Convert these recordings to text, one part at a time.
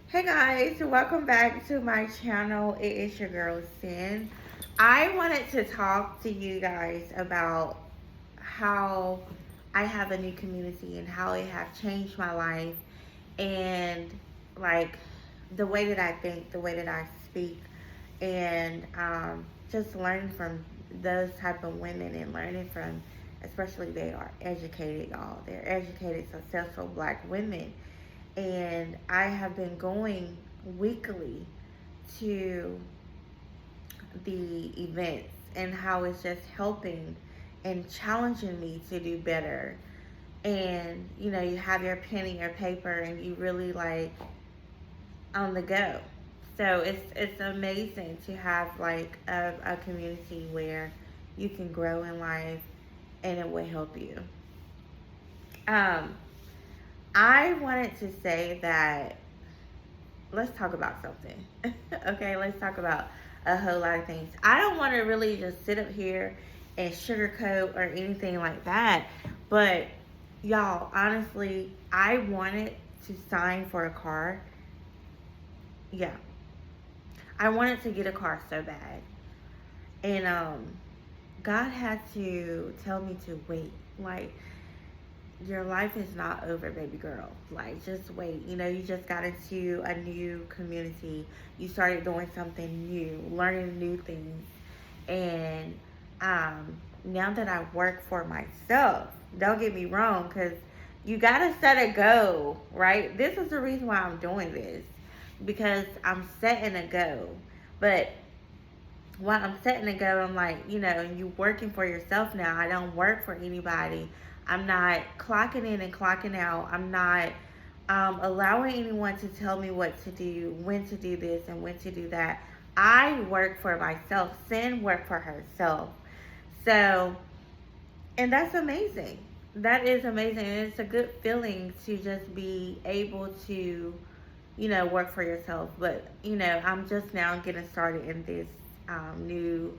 Hey guys, welcome back to my channel. It is your girl Sin. I wanted to talk to you guys about how I have a new community and how it have changed my life and like the way that I think, the way that I speak, and just learning from those type of women and learning from, especially they are educated, y'all. They're educated, successful black women, and I have been going weekly to the events and how it's just helping and challenging me to do better. And you have your pen and your paper and you really like on the go. So it's amazing to have like a community where you can grow in life and it will help you. Um, I wanted to say that let's talk about something. Okay, let's talk about a whole lot of things. I don't want to really just sit up here and sugarcoat or anything like that, but y'all, honestly, I wanted to sign for a car. Yeah, I wanted to get a car so bad, and God had to tell me to wait. Like, your life is not over, baby girl. Like, just wait. You just got into a new community. You started doing something new, learning new things. And now that I work for myself, don't get me wrong, because you got to set a goal, right? This is the reason why I'm doing this, because I'm setting a goal. But while I'm setting a goal, I'm like, you working for yourself now. I don't work for anybody. I'm not clocking in and clocking out. I'm not allowing anyone to tell me what to do, when to do this, and when to do that. I work for myself. Sin work for herself. So, and that's amazing. That is amazing. And it's a good feeling to just be able to, work for yourself. But, I'm just now getting started in this new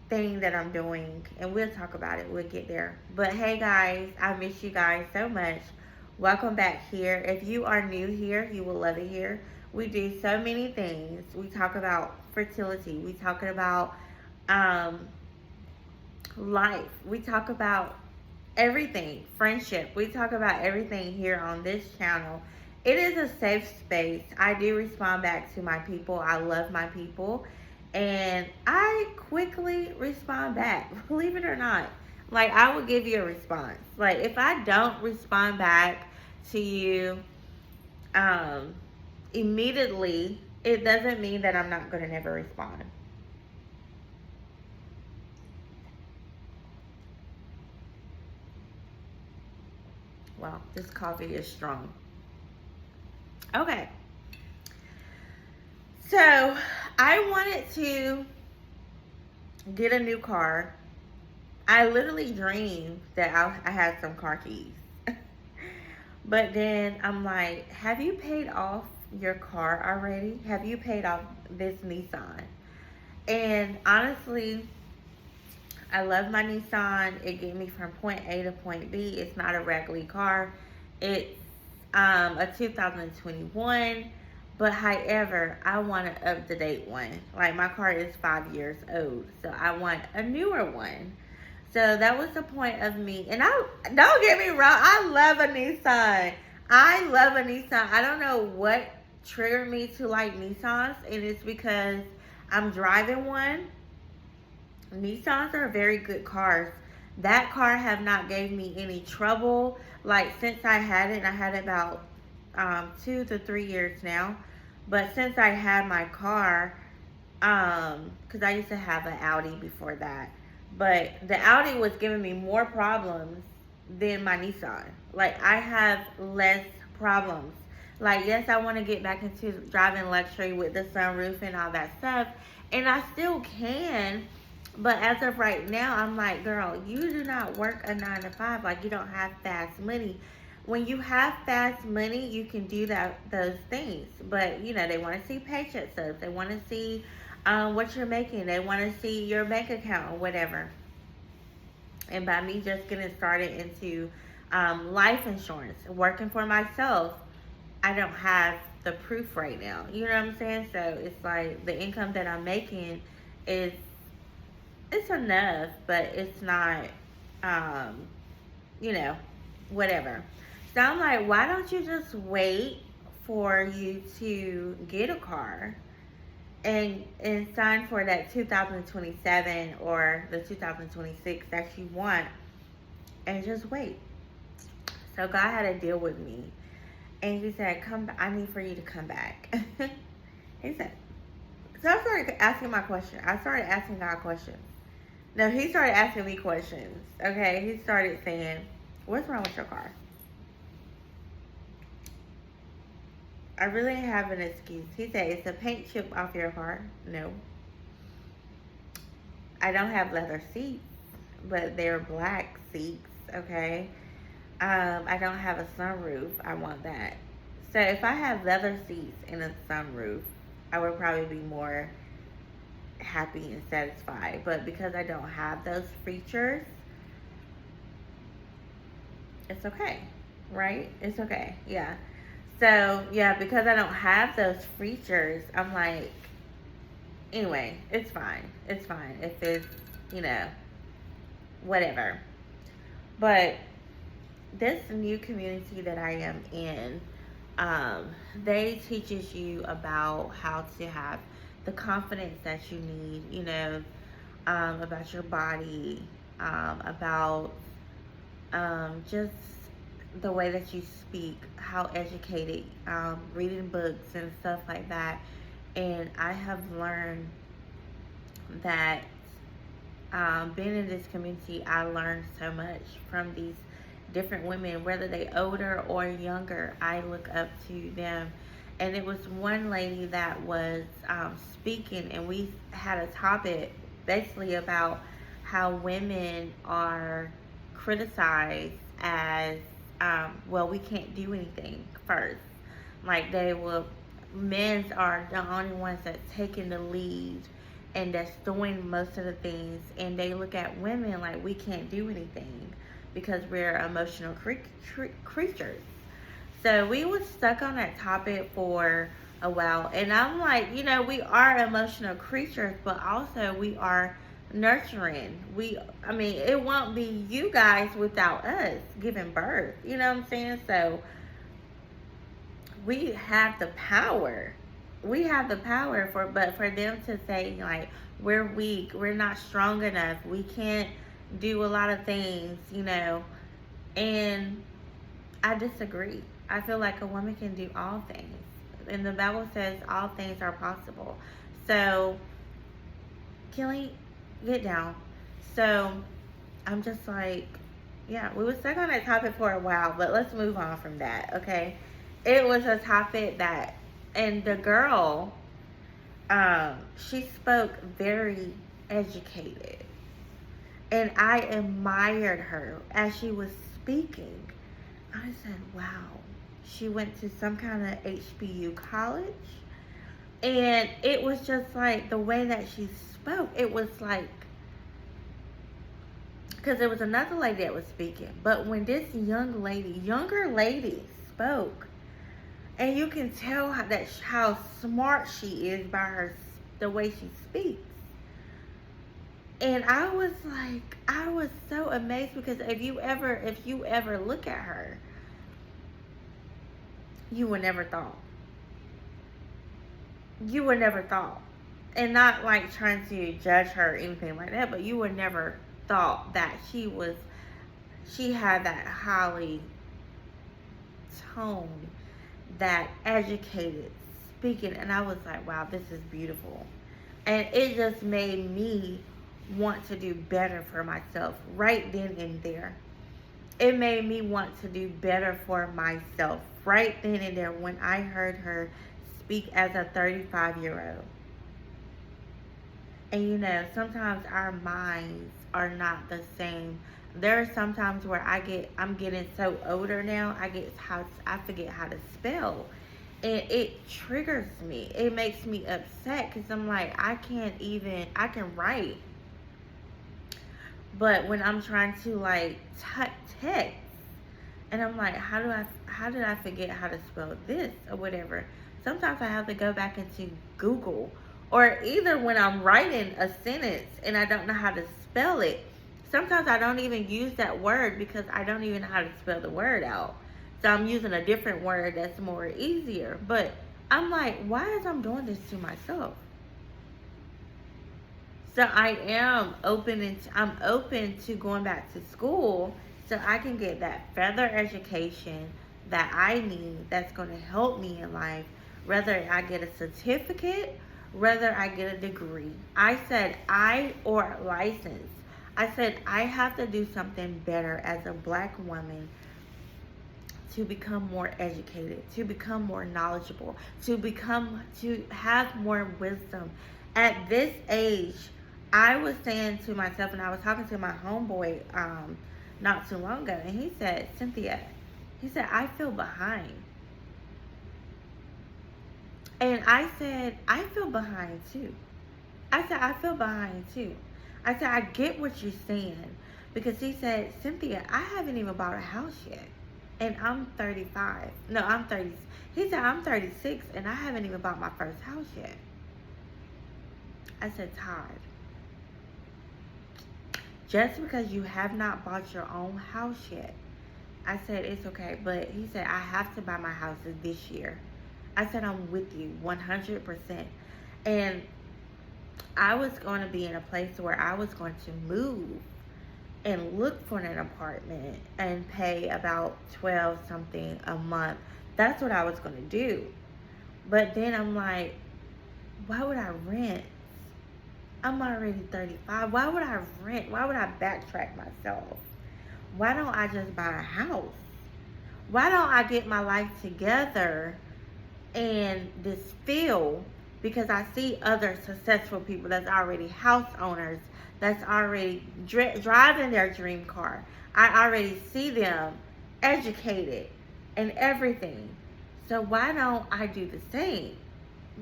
thing that I'm doing, and we'll talk about it. We'll get there. But hey, guys, I miss you guys so much. Welcome back here. If you are new here, you will love it here. We do so many things. We talk about fertility. We talk about um, life. We talk about everything, friendship. We talk about everything here on this channel. It is a safe space. I do respond back to my people. I love my people. And I quickly respond back, believe it or not. Like, I will give you a response. Like, if I don't respond back to you um, immediately, it doesn't mean that I'm not going to never respond. Wow, this coffee is strong. Okay. So I wanted to get a new car. I literally dreamed that I had some car keys. But then I'm like, have you paid off your car already? Have you paid off this Nissan? And honestly, I love my Nissan. It gets me from point A to point B. It's not a regular car. It's a 2021. But however, I want an up to date one. Like, my car is 5 years old, so I want a newer one. So that was the point of me. And I don't get me wrong, I love a Nissan. I love a Nissan. I don't know what triggered me to like Nissans, and it's because I'm driving one. Nissans are very good cars. That car have not gave me any trouble. Like, since I had it, I had it about 2 to 3 years now. But since I had my car, because I used to have an Audi before that, but the Audi was giving me more problems than my Nissan. Like, I have less problems. Like, yes, I want to get back into driving luxury with the sunroof and all that stuff, and I still can. But as of right now, I'm like, girl, you do not work a 9 to 5. Like, you don't have fast money. When you have fast money, you can do those things. But they want to see paycheck stubs. They want to see what you're making. They want to see your bank account or whatever. And by me just getting started into life insurance, working for myself, I don't have the proof right now. You know what I'm saying? So it's like the income that I'm making is it's enough, but it's not, um, you know, whatever. So I'm like, why don't you just wait for you to get a car and sign for that 2027 or the 2026 that you want, and just wait. So God had a deal with me, and He said, "Come, I need for you to come back." He said. So I started asking my question. I started asking God questions. No, He started asking me questions. Okay, He started saying, "What's wrong with your car?" I really have an excuse. He said, "It's a paint chip off your car." No. I don't have leather seats, but they're black seats. Okay. I don't have a sunroof. I want that. So if I have leather seats and a sunroof, I would probably be more happy and satisfied. But because I don't have those features, it's okay. Right? It's okay. Yeah. So yeah, because I don't have those features, I'm like, anyway, it's fine. It's fine. If it's, you know, whatever. But this new community that I am in, they teaches you about how to have the confidence that you need, you know, about your body, about just the way that you speak, how educated, reading books and stuff like that. And I have learned that being in this community, I learned so much from these different women, whether they older or younger. I look up to them. And it was one lady that was speaking, and we had a topic basically about how women are criticized as, well, we can't do anything first. Like they will, men's are the only ones that's taking the lead and that's doing most of the things, and they look at women like we can't do anything because we're emotional creatures. So we was stuck on that topic for a while, and I'm like, you know, we are emotional creatures, but also we are nurturing. I mean, it won't be you guys without us giving birth. You know what I'm saying? So we have the power. We have the power but for them to say like we're weak, we're not strong enough, we can't do a lot of things, you know, and I disagree. I feel like a woman can do all things, and the Bible says all things are possible. So, Kelly, get down. So, I'm just like, yeah, we were stuck on that topic for a while, but let's move on from that, okay? It was a topic that, and the girl, she spoke very educated, and I admired her as she was speaking. I said, wow, she went to some kind of HBU college, and it was just like the way that she spoke, it was like, because there was another lady that was speaking, but when this younger lady spoke, and you can tell how smart she is by the way she speaks. And I was so amazed, because if you ever look at her, you would never thought. You would never thought. And not like trying to judge her or anything like that, but you would never thought that she had that highly tone, that educated speaking, and I was like, wow, this is beautiful. And it just made me want to do better for myself right then and there. It made me want to do better for myself right then and there when I heard her speak as a 35-year-old. And you know, sometimes our minds are not the same. There are some times where I'm getting so older now, I forget how to spell. And it triggers me. It makes me upset, because I'm like, I can write. But when I'm trying to like text, and I'm like, how did I forget how to spell this or whatever? sometimes I have to go back into Google, or either when I'm writing a sentence and I don't know how to spell it, sometimes I don't even use that word because I don't even know how to spell the word out. So I'm using a different word that's more easier. But I'm like, why is I'm doing this to myself? So I am open, and I'm open to going back to school so I can get that further education that I need that's going to help me in life, whether I get a certificate, whether I get a degree. I said or a license. I said I have to do something better as a black woman to become more educated, to become more knowledgeable, to have more wisdom. At this age, I was saying to myself, and I was talking to my homeboy not too long ago, and he said, Cynthia, he said, I feel behind. And I said, I feel behind too. I said, I feel behind too. I said, I get what you're saying. Because he said, Cynthia, I haven't even bought a house yet. And I'm 35. No, I'm 30. He said, I'm 36 and I haven't even bought my first house yet. I said, Todd, just because you have not bought your own house yet, I said, it's okay. But he said, I have to buy my house this year. I said, I'm with you 100%. And I was going to be in a place where I was going to move and look for an apartment and pay about 12 something a month. That's what I was going to do. But then I'm like, why would I rent? I'm already 35. Why would I rent? Why would I backtrack myself? Why don't I just buy a house? Why don't I get my life together in this field? Because I see other successful people that's already house owners, that's already driving their dream car. I already see them educated and everything. So why don't I do the same?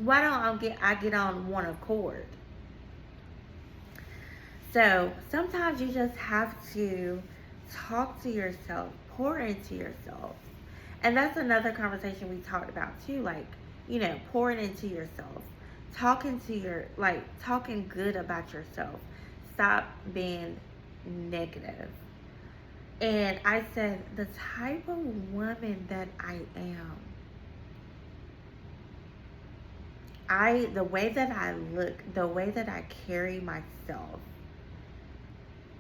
Why don't I get on one accord? So sometimes you just have to talk to yourself, pour into yourself. And that's another conversation we talked about too, like, pouring into yourself, talking good about yourself. Stop being negative. And I said, the type of woman that I am, the way that I look, the way that I carry myself,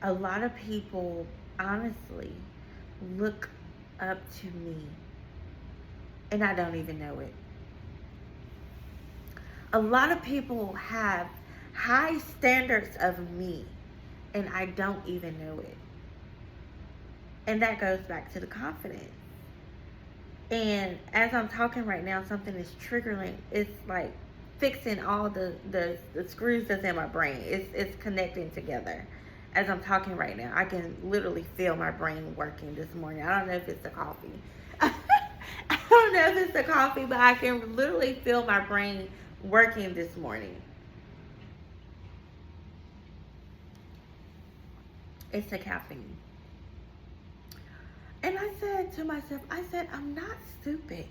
a lot of people honestly look up to me, and I don't even know it. A lot of people have high standards of me, and I don't even know it. And that goes back to the confidence. And as I'm talking right now, something is triggering. It's like fixing all the screws that's in my brain. It's connecting together. As I'm talking right now, I can literally feel my brain working this morning. I don't know if it's the coffee. I don't know if it's the coffee, but I can literally feel my brain working this morning. It's the caffeine. And I said to myself, I'm not stupid.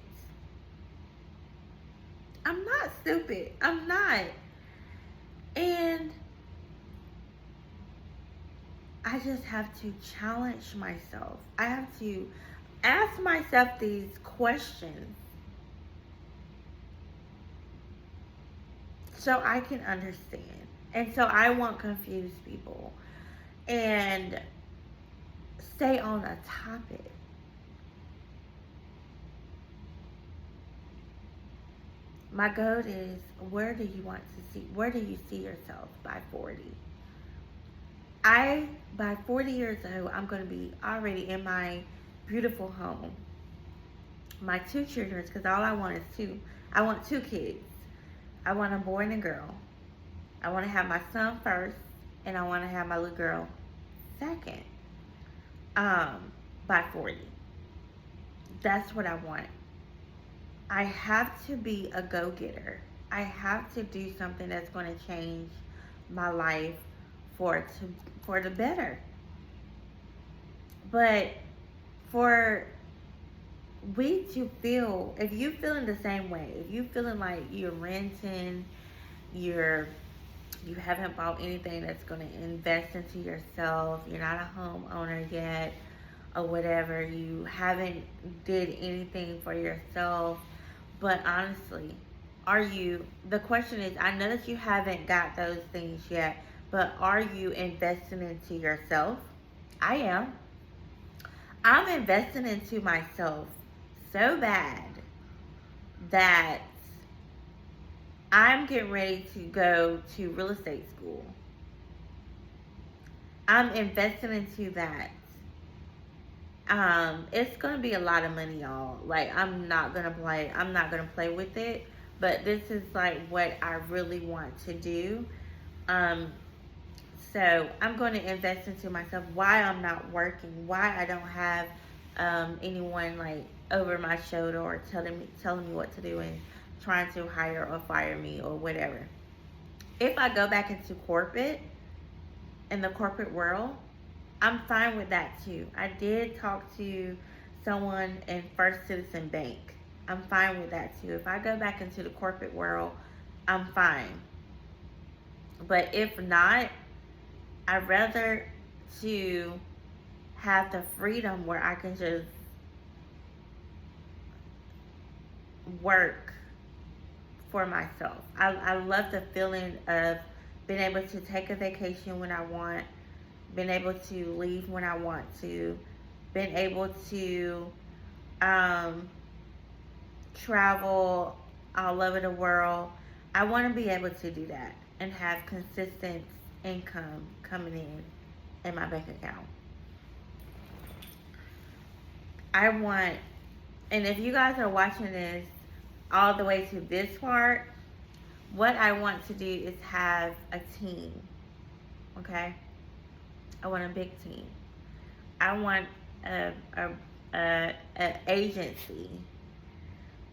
I'm not stupid. I'm not. And I just have to challenge myself. I have to ask myself these questions so I can understand. And so I won't confuse people. And stay on a topic. My goal is, where do you see yourself by 40? By 40 years old, I'm going to be already in my beautiful home. My 2 children, because all I want is 2. I want 2 kids. I want a boy and a girl. I want to have my son first, and I want to have my little girl second. By 40. That's what I want. I have to be a go-getter. I have to do something that's going to change my life for the better. But for we to feel, if you feeling the same way, if you feeling like you're renting, you're you haven't bought anything that's going to invest into yourself, you're not a homeowner yet, or whatever, you haven't did anything for yourself, but honestly, are you, the question is, I know that you haven't got those things yet, but are you investing into yourself? I am. I'm investing into myself so bad that I'm getting ready to go to real estate school. I'm investing into that. It's gonna be a lot of money, y'all. Like, I'm not gonna play with it. But this is like what I really want to do. Um, so I'm going to invest into myself. Why I'm not working? Why I don't have anyone like over my shoulder or telling me what to do and trying to hire or fire me or whatever. If I go back into corporate, in the corporate world, I'm fine with that too. I did talk to someone in First Citizen Bank. I'm fine with that too. If I go back into the corporate world, I'm fine. But if not, I'd rather to have the freedom where I can just work for myself. I love the feeling of being able to take a vacation when I want, being able to leave when I want to, being able to um, travel all over the world. I want to be able to do that and have consistent income coming in my bank account. I want, and if you guys are watching this all the way to this part, what I want to do is have a team. Okay? I want a big team. I want a agency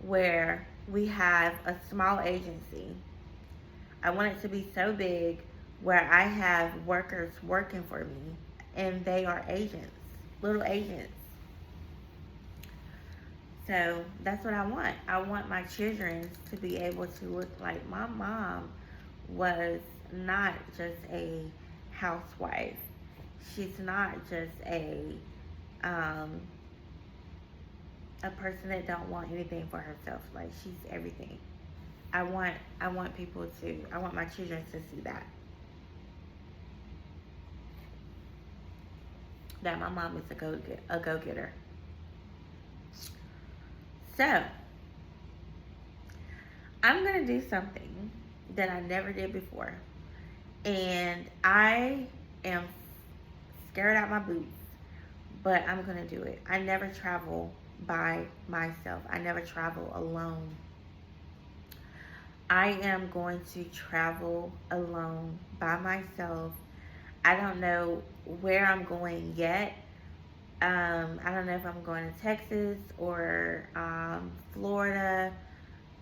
where we have a small agency. I want it to be so big where I have workers working for me and they are agents, little agents. So that's what I want. I want my children to be able to look like my mom was not just a housewife. She's not just um, a person that don't want anything for herself. Like, she's everything. I want people to, I want my children to see that. That my mom is a go-getter. So, I'm going to do something that I never did before. And I am scared out my boots, but I'm going to do it. I never travel by myself. I never travel alone. I am going to travel alone by myself. I don't know where I'm going yet. I don't know if I'm going to Texas or Florida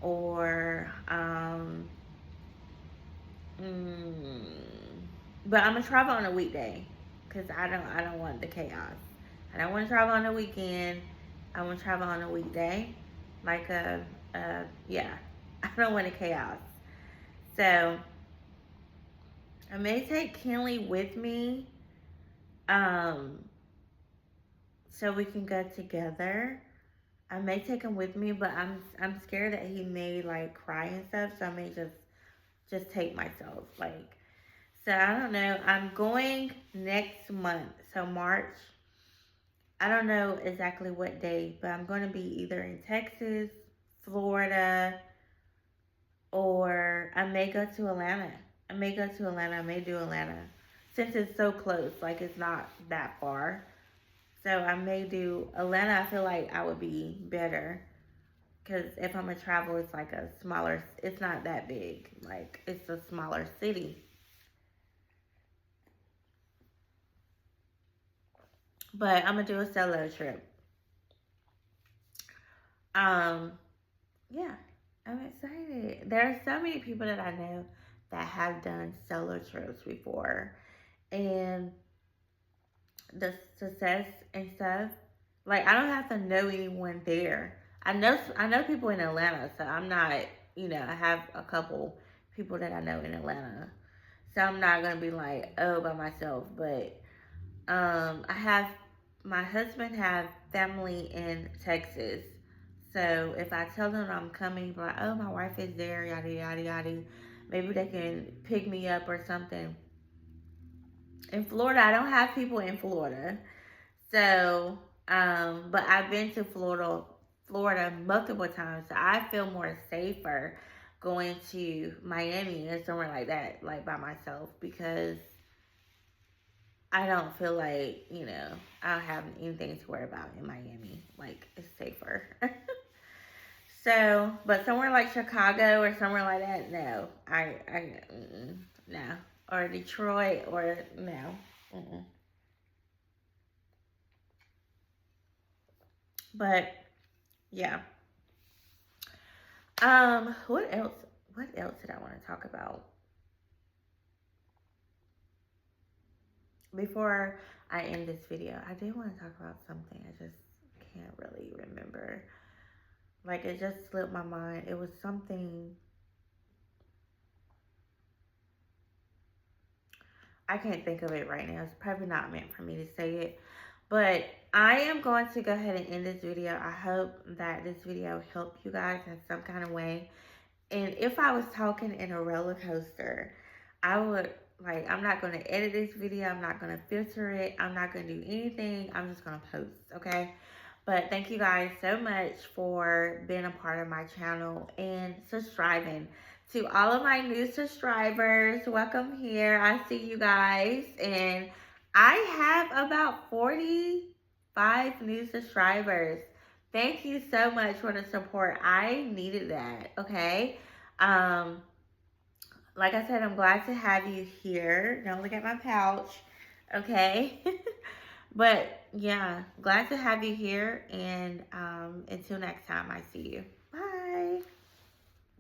or but I'm gonna travel on a weekday because I don't want the chaos. I don't want to travel on the weekend. I want to travel on a weekday, like yeah. I don't want the chaos. So I may take Kenley with me, um, so we can go together. I may take him with me, but I'm scared that he may like cry and stuff. So I may just take myself. Like, so I don't know. I'm going next month, so March. I don't know exactly what day, but I'm going to be either in Texas, Florida, or I may go to Atlanta. I may go to Atlanta. I may do Atlanta. Since it's so close, like it's not that far. So I may do Atlanta. I feel like I would be better. Because if I'm going to travel, it's like a smaller, it's not that big. Like, it's a smaller city. But I'm going to do a solo trip. Um, yeah, I'm excited. There are so many people that I know that have done solo trips before. And the success and stuff, Like, I don't have to know anyone there. I know people in Atlanta, so I'm not, I have a couple people that I know in Atlanta. So I'm not gonna be like, oh, by myself. But I have my husband have family in Texas. So if I tell them I'm coming, like, oh, my wife is there, yada yada yada, maybe they can pick me up or something. In Florida, I don't have people in Florida. So, but I've been to Florida multiple times. So I feel more safer going to Miami or somewhere like that, like by myself, because I don't feel like, I don't have anything to worry about in Miami. Like, it's safer. So, but somewhere like Chicago or somewhere like that, no. No. Or Detroit or no. Mm-mm. But yeah. What else? What else did I want to talk about before I end this video? I did want to talk about something. I just can't really remember. Like, it just slipped my mind. It was something. I can't think of it right now. It's probably not meant for me to say it. But I am going to go ahead and end this video. I hope that this video helped you guys in some kind of way. And if I was talking in a roller coaster, I would, like, I'm not going to edit this video. I'm not going to filter it. I'm not going to do anything. I'm just going to post, okay? But thank you guys so much for being a part of my channel and subscribing. To all of my new subscribers, welcome here. I see you guys. And I have about 45 new subscribers. Thank you so much for the support. I needed that, okay? Um, like I said, I'm glad to have you here. Don't look at my pouch, okay? But yeah, glad to have you here. And until next time, I see you. Bye.